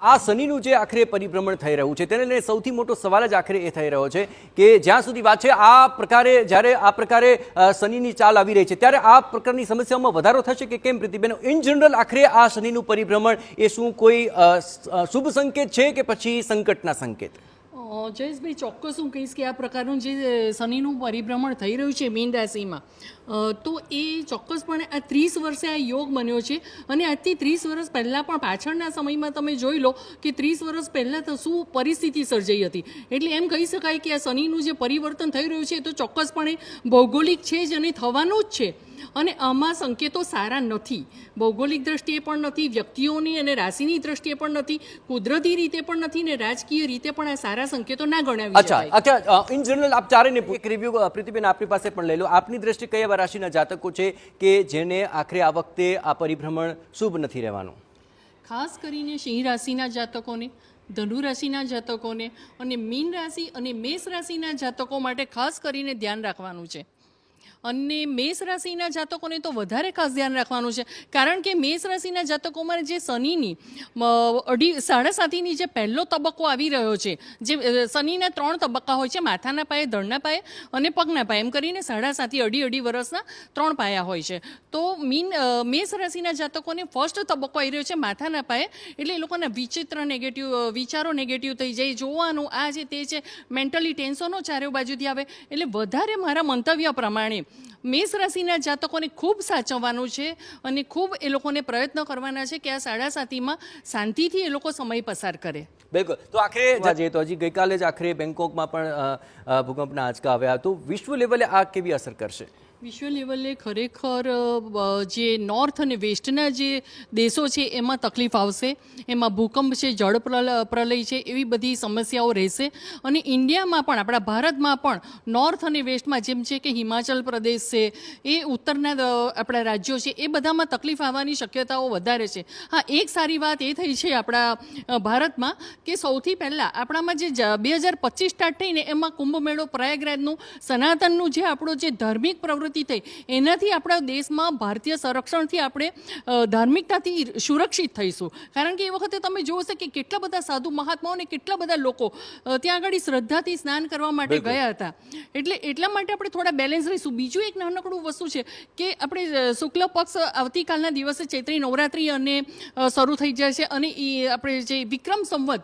આ શનિનું જે આખરે પરિભ્રમણ થઈ રહ્યું છે તેને લઈને સૌથી મોટો સવાલ જ આખરે એ થઈ રહ્યો છે કે જ્યાં સુધી વાત છે આ પ્રકારે જ્યારે આ પ્રકારે શનિની ચાલ આવી રહી છે ત્યારે આ પ્રકારની સમસ્યાઓમાં વધારો થશે કે કેમ પ્રીતિબેન? ઇન જનરલ આખરે આ શનિનું પરિભ્રમણ એ શું કોઈ શુભ સંકેત છે કે પછી સંકટના સંકેત? જયેશભાઈ, ચોક્કસ હું કહીશ કે આ પ્રકારનું જે શનિનું પરિભ્રમણ થઈ રહ્યું છે મીન રાશિમાં તો એ ચોક્કસપણે આ 30 વર્ષે આ યોગ બન્યો છે અને આજથી 30 વર્ષ પહેલાં પણ પાછળના સમયમાં તમે જોઈ લો કે 30 વર્ષ પહેલાં તો શું પરિસ્થિતિ સર્જાઈ હતી. એટલે એમ કહી શકાય કે આ શનિનું જે પરિવર્તન થઈ રહ્યું છે એ તો ચોક્કસપણે ભૌગોલિક છે જ અને થવાનું જ છે. અને આમાં સંકેતો સારા નથી, ભૌગોલિક દ્રષ્ટિએ પણ નથી, વ્યક્તિઓની અને રાશિની દ્રષ્ટિએ પણ નથી, કુદરતી રીતે પણ નથી ને રાજકીય રીતે પણ આ સારા સંકેતો ના ગણાવી શકાય. અચ્છા, ઇન જનરલ આપ ચારેને એક રિવ્યુ પ્રીતિબેન આપની પાસે પણ લઈ લો. આપની દ્રષ્ટિએ કયા એવા રાશિના જાતકો છે કે જેને આખરે આ વખતે આ પરિભ્રમણ શુભ નથી રહેવાનું? ખાસ કરીને સિંહ રાશિના જાતકોને, ધનુ રાશિના જાતકોને અને મીન રાશિ અને મેષ રાશિના જાતકો માટે ખાસ કરીને ધ્યાન રાખવાનું છે. અને મેષ રાશિના જાતકોને તો વધારે ખાસ ધ્યાન રાખવાનું છે, કારણ કે મેષ રાશિના જાતકોમાં જે શનિની 7.5ની જે પહેલો તબક્કો આવી રહ્યો છે, જે શનિના 3 તબક્કા હોય છે, માથાના પાયે, ધડના પાયે અને પગના પાયે, એમ કરીને 7.5 અઢી વર્ષના 3 પાયા હોય છે. તો મેષ રાશિના જાતકોને ફર્સ્ટ તબક્કો આવી રહ્યો છે માથાના પાયે, એટલે એ લોકોના વિચારો નેગેટિવ થઈ જાય, જોવાનું આ છે તે છે, મેન્ટલી ટેન્શનો ચારે બાજુથી આવે. એટલે વધારે મારા મંતવ્ય પ્રમાણે મેષ રાશિના જાતકોને ખૂબ સાચવવાનું છે અને ખૂબ એ લોકોને પ્રયત્ન કરવાના છે કે આ 7.5માં શાંતિથી એ લોકો સમય પસાર કરે. બિલકુલ. તો આખરે તો હજી ગઈકાલે જ આખરે બેંકોકમાં પણ ભૂકંપના આંચકા આવ્યા. તો વિશ્વ લેવલે આ કેવી અસર કરશે? વિશ્વ લેવલે ખરેખર જે નોર્થ અને વેસ્ટના જે દેશો છે એમાં તકલીફ આવશે, એમાં ભૂકંપ છે, જળ પ્રલય છે, એવી બધી સમસ્યાઓ રહેશે. અને ઇન્ડિયામાં પણ, આપણા ભારતમાં પણ નોર્થ અને વેસ્ટમાં જેમ છે કે હિમાચલ પ્રદેશ છે, એ ઉત્તરના આપણા રાજ્યો છે, એ બધામાં તકલીફ આવવાની શક્યતાઓ વધારે છે. હા, એક સારી વાત એ થઈ છે આપણા ભારતમાં કે સૌથી પહેલાં આપણામાં જે 2025 સ્ટાર્ટ થઈને એમાં કુંભ મેળો, પ્રયાગરાજનું સનાતનનું જે આપણો જે ધાર્મિક પ્રવૃત્તિ થઈ, એનાથી આપણા દેશમાં ભારતીય સંરક્ષણથી આપણે ધાર્મિકતાથી સુરક્ષિત થઈશું. કારણ કે એ વખતે તમે જોશો કે કેટલા બધા સાધુ મહાત્માઓ અને કેટલા બધા લોકો ત્યાં આગળ શ્રદ્ધાથી સ્નાન કરવા માટે ગયા હતા. એટલે એટલા માટે આપણે થોડા બેલેન્સ રહીશું. બીજું એક નાનકડું વસ્તુ છે કે આપણે શુક્લ પક્ષ આવતીકાલના દિવસે ચૈત્રી નવરાત્રિ અને શરૂ થઈ જાય છે અને એ આપણે જે વિક્રમ સંવત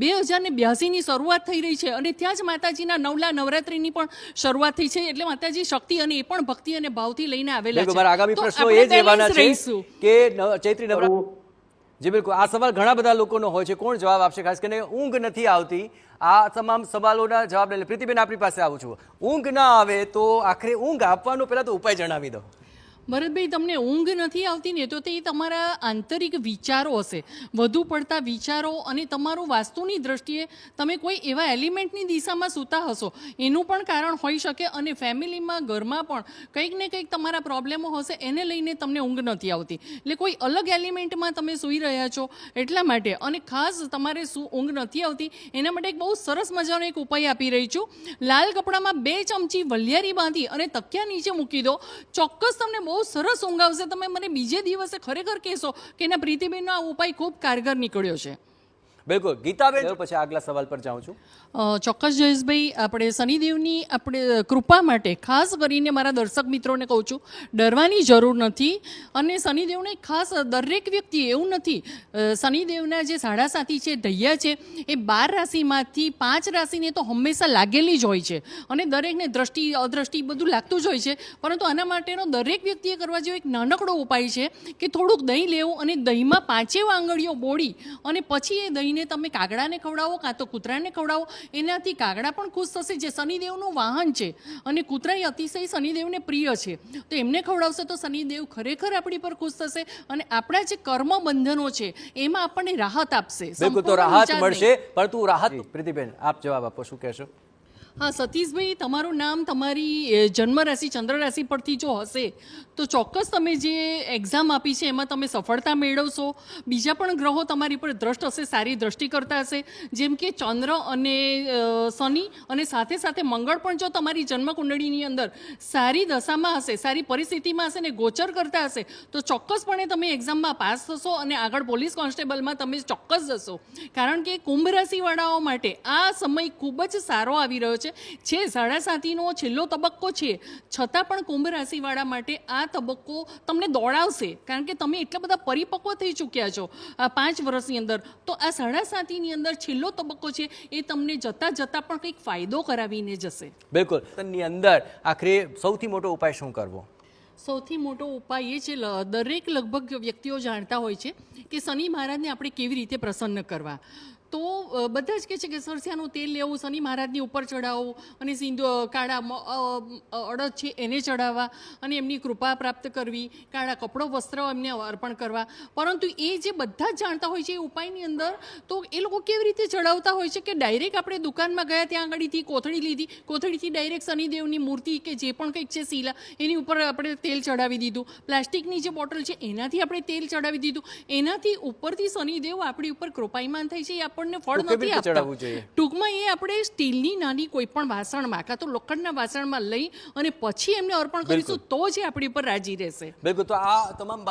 2082ની શરૂઆત થઈ રહી છે અને ત્યાં જ માતાજીના નવલા નવરાત્રિની પણ શરૂઆત થઈ છે. એટલે માતાજી શક્તિ અને એ પણ ભક્તિ અને ભાવથી લઈને આવેલા છે. મારા આગામી પ્રશ્નો એ જ રહેવાના છે કે ચૈત્રી નવરાત્રિ. જી બિલકુલ, આ સવાલ ઘણા બધા લોકોનો હોય છે, કોણ જવાબ આપશે? ખાસ કરીને ઊંઘ નથી આવતી, આ તમામ સવાલોના જવાબ લઈને પ્રીતિબેન આપણી પાસે આવું છું. ઊંઘ ના આવે તો આખરે ઊંઘ આપવાનો પહેલા તો ઉપાય જણાવી દો. ભરતભાઈ, તમને ઊંઘ નથી આવતી ને તો તે તમારા આંતરિક વિચારો હશે, વધુ પડતા વિચારો, અને તમારું વાસ્તુની દ્રષ્ટિએ તમે કોઈ એવા એલિમેન્ટની દિશામાં સૂતા હશો, એનું પણ કારણ હોઈ શકે. અને ફેમિલીમાં, ઘરમાં પણ કંઈક ને કંઈક તમારા પ્રોબ્લેમો હશે, એને લઈને તમને ઊંઘ નથી આવતી. એટલે કોઈ અલગ એલિમેન્ટમાં તમે સૂઈ રહ્યા છો એટલા માટે. અને ખાસ તમારે ઊંઘ નથી આવતી એના માટે એક બહુ સરસ મજાનો એક ઉપાય આપી રહી છું. લાલ કપડામાં 2 ચમચી વલિયારી બાંધી અને તકિયા નીચે મૂકી દો, ચોક્કસ તમને બહુ સરસ ઊંઘ આવશે. તમે મને બીજે દિવસે ખરેખર કહેશો કે ના, પ્રીતિબેનનો આ ઉપાય ખૂબ કારગર નીકળ્યો છે. બિલકુલ. ગીતાબેન, પછી આગલા સવાલ પર જાઉં છું. ચોક્કસ જયેશભાઈ, આપણે શનિદેવની આપણે કૃપા માટે ખાસ કરીને મારા દર્શક મિત્રોને કહું છું, ડરવાની જરૂર નથી. અને શનિદેવને ખાસ દરેક વ્યક્તિ, એવું નથી, શનિદેવના જે 7.5 છે, દૈયા છે, એ 12 રાશિમાંથી 5 રાશિને તો હંમેશા લાગેલી જ હોય છે અને દરેકને દ્રષ્ટિ અદ્રષ્ટિ બધું લાગતું જ હોય છે. પરંતુ આના માટેનો દરેક વ્યક્તિએ કરવા જેવો એક નાનકડો ઉપાય છે કે થોડુંક દહીં લેવું અને દહીંમાં 5 આંગળીઓ બોળી અને પછી એ દહીંને તમે કાગડાને ખવડાવો કાં તો કૂતરાને ખવડાવો. એનાથી કાગડા પણ ખુશ થશે, જે શનિદેવનું વાહન છે, અને કૂતરા એ અતિશય શનિદેવને પ્રિય છે, તો એમને ખવડાવશે તો શનિદેવ ખરેખર આપણી પર ખુશ થશે અને આપણા જે કર્મ બંધનો છે એમાં આપણને રાહત આપશે. બિલકુલ, તો રાહત મળશે. પરંતુ રાહત, પ્રીતિબેન આપ જવાબ આપો, શું કહેશો? હા સતીશભાઈ, તમારું નામ તમારી જન્મ રાશિ ચંદ્ર રાશિ પરથી જો હશે તો ચોક્કસ તમે જે એક્ઝામ આપી છે એમાં તમે સફળતા મેળવશો. બીજા પણ ગ્રહો તમારી પર દ્રષ્ટ હશે, સારી દ્રષ્ટિ કરતા હશે, જેમ કે ચંદ્ર અને શનિ, અને સાથે સાથે મંગળ પણ જો તમારી જન્મકુંડળીની અંદર સારી દશામાં હશે, સારી પરિસ્થિતિમાં હશે ને ગોચર કરતા હશે તો ચોક્કસપણે તમે એક્ઝામમાં પાસ થશો અને આગળ પોલીસ કોન્સ્ટેબલમાં તમે ચોક્કસ જશો. કારણ કે કુંભ રાશિવાળાઓ માટે આ સમય ખૂબ જ સારો આવી રહ્યો છે 7.5નો છેલ્લો તબક્કો છે, છતાં પણ કુંભ રાશિવાળા માટે આ તબક્કો તમને દોડાવશે, કારણ કે તમે એટલા બધા પરિપક્વ થઈ ચૂક્યા છો આ 5 વર્ષની અંદર. તો આ 7.5ની અંદર છેલ્લો તબક્કો છે એ તમને જતાં જતાં પણ કંઈક ફાયદો કરાવીને જશે. બિલકુલ. ની અંદર આખરે સૌથી મોટો ઉપાય શું કરવો? સૌથી મોટો ઉપાય એ છે, દરેક લગભગ વ્યક્તિઓ જાણતા હોય છે કે શનિ મહારાજને આપણે કેવી રીતે પ્રસન્ન કરવા. તો બધા જ કહે છે કે સરસિયાનું તેલ લેવું, શનિ મહારાજની ઉપર ચડાવવું અને કાળા અડદ છે એને ચડાવવા અને એમની કૃપા પ્રાપ્ત કરવી, કાળા કપડો વસ્ત્ર એમને અર્પણ કરવા. પરંતુ એ જે બધા જ જાણતા હોય છે એ ઉપાયની અંદર તો એ લોકો કેવી રીતે ચડાવતા હોય છે કે ડાયરેક્ટ આપણે દુકાનમાં ગયા, ત્યાં આગળથી કોથળી લીધી, કોથળીથી ડાયરેક્ટ શનિદેવની મૂર્તિ કે જે પણ કંઈક છે શીલા એની ઉપર આપણે તેલ ચડાવી દીધું. પ્લાસ્ટિકની જે બોટલ છે એનાથી આપણે તેલ ચડાવી દીધું. એનાથી ઉપરથી શનિદેવ આપણી ઉપર કૃપાયમાન થાય છે, એ આપણને ફળ નથી આપતા. ટૂંકમાં એ આપણે સ્ટીલની નાની કોઈ પણ વાસણમાં કાં તો લોખંડના વાસણમાં લઈ અને પછી એમને અર્પણ કરીશું તો જ આપણી ઉપર રાજી રહેશે. બિલકુલ. તો આ તમામ